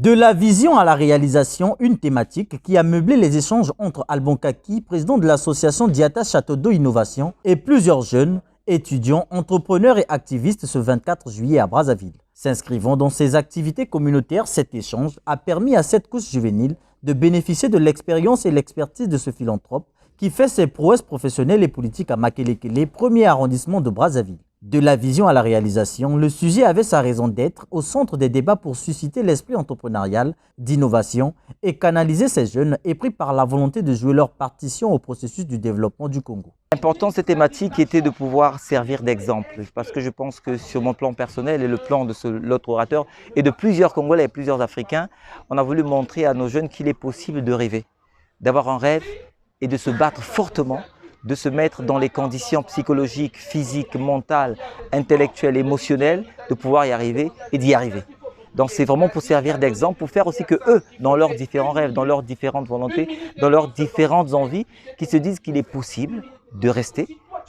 De la vision à la réalisation, une thématique qui a meublé les échanges entre Alban Kaki, président de l'association Diata Château d'Eau Innovation, et plusieurs jeunes, étudiants, entrepreneurs et activistes ce 24 juillet à Brazzaville. S'inscrivant dans ces activités communautaires, cet échange a permis à cette couche juvénile de bénéficier de l'expérience et l'expertise de ce philanthrope qui fait ses prouesses professionnelles et politiques à Makelekele, premier arrondissement de Brazzaville. De la vision à la réalisation, le sujet avait sa raison d'être au centre des débats pour susciter l'esprit entrepreneurial, d'innovation et canaliser ces jeunes épris par la volonté de jouer leur partition au processus du développement du Congo. L'important de cette thématique était de pouvoir servir d'exemple parce que je pense que sur mon plan personnel et le plan de l'autre orateur et de plusieurs Congolais et plusieurs Africains, on a voulu montrer à nos jeunes qu'il est possible de rêver, d'avoir un rêve et de se battre fortement, de se mettre dans les conditions psychologiques, physiques, mentales, intellectuelles, émotionnelles, de pouvoir y arriver et d'y arriver. Donc c'est vraiment pour servir d'exemple, pour faire aussi que eux, dans leurs différents rêves, dans leurs différentes volontés, dans leurs différentes envies, qu'ils se disent qu'il est possible de rester,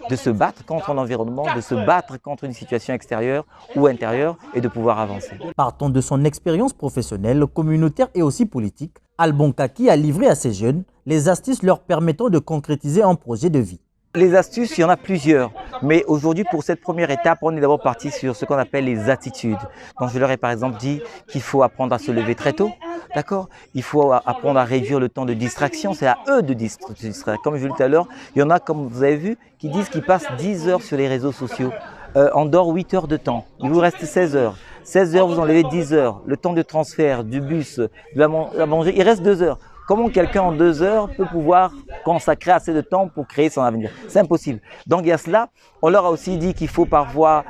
de se battre contre un environnement, de se battre contre une situation extérieure ou intérieure et de pouvoir avancer. Partant de son expérience professionnelle, communautaire et aussi politique, Alban Kaki a livré à ces jeunes les astuces leur permettant de concrétiser un projet de vie. Les astuces, il y en a plusieurs, mais aujourd'hui pour cette première étape, on est d'abord parti sur ce qu'on appelle les attitudes. Donc je leur ai par exemple dit qu'il faut apprendre à se lever très tôt, d'accord? Il faut apprendre à réduire le temps de distraction, c'est à eux de distraire. Comme je l'ai dit tout à l'heure, il y en a, comme vous avez vu, qui disent qu'ils passent 10 heures sur les réseaux sociaux. On dort 8 heures de temps, il vous reste 16 heures. 16 heures, vous enlevez 10 heures. Le temps de transfert, du bus, de la manger, il reste 2 heures. Comment quelqu'un en 2 heures peut pouvoir consacrer assez de temps pour créer son avenir? C'est impossible. Donc il y a cela. On leur a aussi dit qu'il faut parfois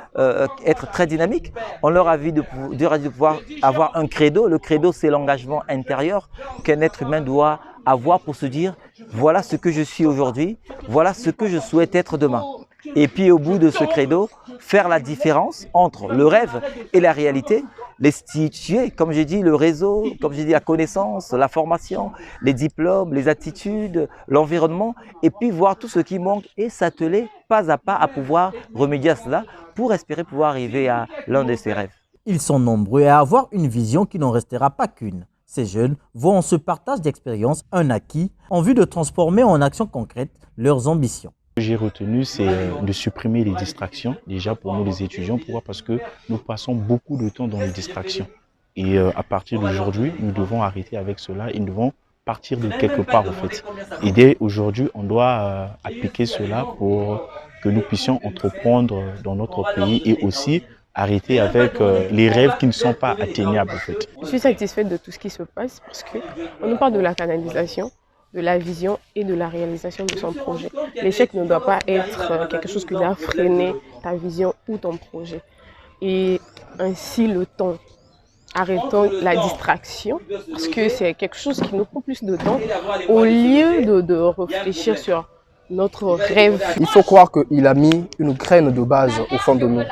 être très dynamique. On leur a dit de pouvoir avoir un credo. Le credo, c'est l'engagement intérieur qu'un être humain doit avoir pour se dire « voilà ce que je suis aujourd'hui, voilà ce que je souhaite être demain ». Et puis au bout de ce credo, faire la différence entre le rêve et la réalité, les situer, comme j'ai dit, le réseau, comme j'ai dit, la connaissance, la formation, les diplômes, les attitudes, l'environnement, et puis voir tout ce qui manque et s'atteler pas à pas à pouvoir remédier à cela pour espérer pouvoir arriver à l'un de ses rêves. Ils sont nombreux à avoir une vision qui n'en restera pas qu'une. Ces jeunes voient en ce partage d'expériences un acquis en vue de transformer en actions concrètes leurs ambitions. Ce que j'ai retenu, c'est de supprimer les distractions, déjà pour nous les étudiants. Pourquoi? Parce que nous passons beaucoup de temps dans les distractions. Et à partir d'aujourd'hui, nous devons arrêter avec cela et nous devons partir de quelque part en fait. Et dès aujourd'hui, on doit appliquer cela pour que nous puissions entreprendre dans notre pays et aussi arrêter avec les rêves qui ne sont pas atteignables en fait. Je suis satisfaite de tout ce qui se passe parce qu'on nous parle de la canalisation, de la vision et de la réalisation de son projet. L'échec ne doit pas être quelque chose qui va freiner ta vision ou ton projet. Et ainsi le temps. Arrêtons la distraction parce que c'est quelque chose qui nous prend plus de temps au lieu de réfléchir sur notre rêve. Il faut croire qu'il a mis une graine de base au fond de nous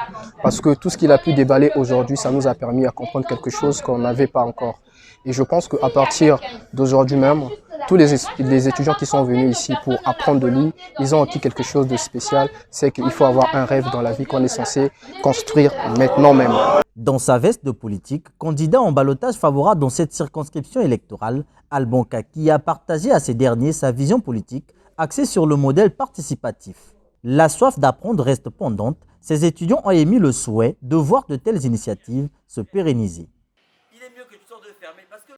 parce que tout ce qu'il a pu déballer aujourd'hui, ça nous a permis à comprendre quelque chose qu'on n'avait pas encore. Et je pense qu'à partir d'aujourd'hui même, tous les étudiants qui sont venus ici pour apprendre de lui, ils ont acquis quelque chose de spécial. C'est qu'il faut avoir un rêve dans la vie qu'on est censé construire maintenant même. Dans sa veste de politique, candidat en ballottage favorable dans cette circonscription électorale, Alban Kaki a partagé à ces derniers sa vision politique axée sur le modèle participatif. La soif d'apprendre reste pendante. Ces étudiants ont émis le souhait de voir de telles initiatives se pérenniser. Il est mieux que tu sortes de fermer parce que...